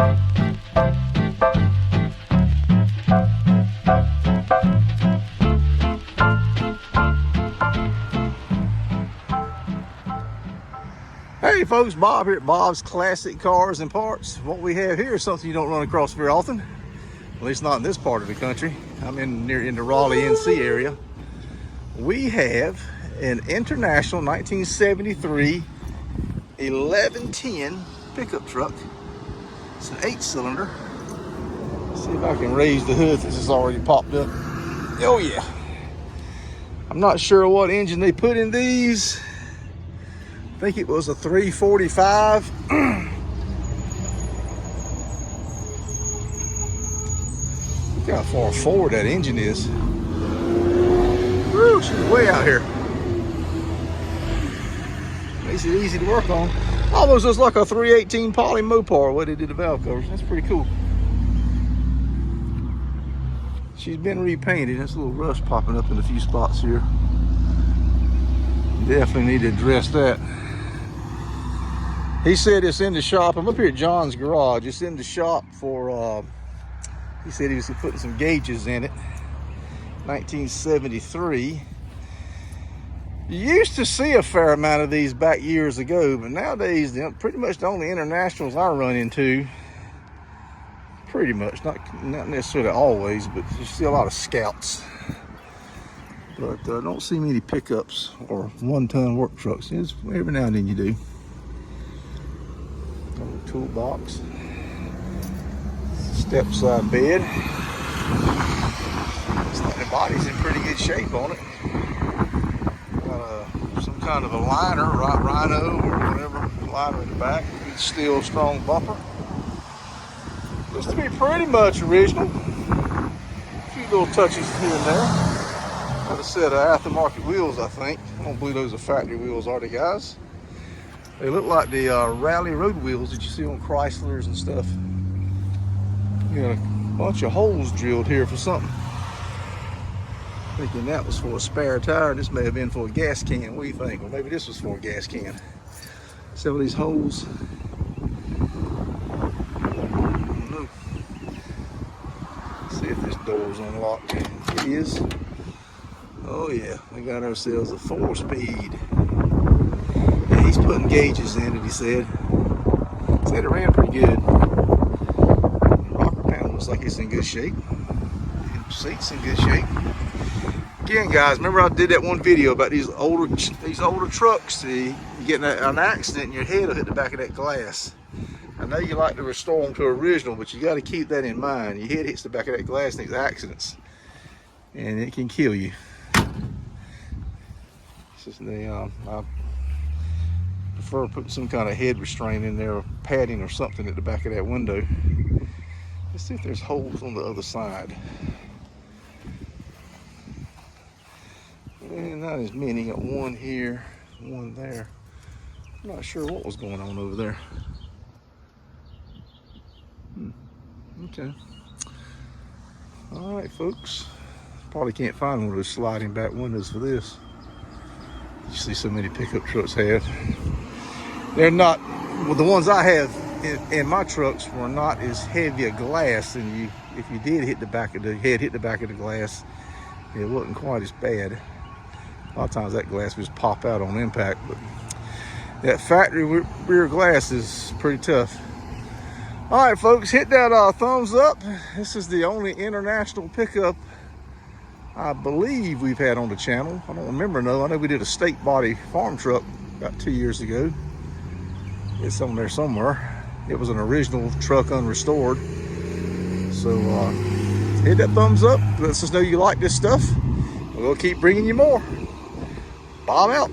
Hey folks, Bob here at Bob's Classic Cars and Parts. What we have here is something you don't run across very often, at least not in this part of the country. I'm in the Raleigh, NC area. We have an International 1973 1110 pickup truck. It's an 8-cylinder. See if I can raise the hood since it's already popped up. Oh yeah. I'm not sure what engine they put in these. I think it was a 345. Look how far forward that engine is. Woo, she's way out here. Makes it easy to work on. Almost looks like a 318 Poly Mopar, what they did the valve covers. That's pretty cool. She's been repainted. There's a little rust popping up in a few spots here. Definitely need to address that. He said it's in the shop. I'm up here at John's garage. It's in the shop for, he said he was putting some gauges in it. 1973. You used to see a fair amount of these back years ago, but nowadays, pretty much the only internationals I run into, pretty much, not necessarily always, but you see a lot of Scouts. But I don't see many pickups or one-ton work trucks. Every now and then you do. Little toolbox, step side bed. The body's in pretty good shape on it. Got some kind of a liner, Rhino or whatever, liner in the back. Good steel, strong bumper. Looks to be pretty much original. A few little touches here and there. Got a set of aftermarket wheels, I think. I don't believe those are factory wheels, are they, guys? They look like the Rally Road wheels that you see on Chryslers and stuff. You got a bunch of holes drilled here for something. Thinking that was for a spare tire. This may have been for a gas can. What do you think? Well, maybe this was for a gas can. Some of these holes. I don't know. See if this door's unlocked. It is. Oh yeah, we got ourselves a 4-speed. He's putting gauges in it, he said. Said it ran pretty good. Rocker panel looks like it's in good shape. Seats in good shape. Again, guys, remember I did that one video about these older trucks. You get in an accident and your head will hit the back of that glass. I know you like to restore them to original, but you got to keep that in mind. Your head hits the back of that glass in these accidents, and it can kill you. This is I prefer putting some kind of head restraint in there, or padding or something at the back of that window. Let's see if there's holes on the other side. And not as many. Got one here, one there. I'm not sure what was going on over there. Okay. All right, folks. Probably can't find one of those sliding back windows for this. You see so many pickup trucks have. They're not, well, the ones I have in my trucks were not as heavy a glass, and if you did hit the back of the head, hit the back of the glass, it wasn't quite as bad. A lot of times that glass would just pop out on impact, but that factory rear glass is pretty tough. All right, folks, hit that thumbs up. This is the only international pickup I believe we've had on the channel. I don't remember, no. I know we did a state body farm truck about 2 years ago. It's on there somewhere. It was an original truck unrestored. So hit that thumbs up. Let us know you like this stuff. We'll keep bringing you more. Bob out.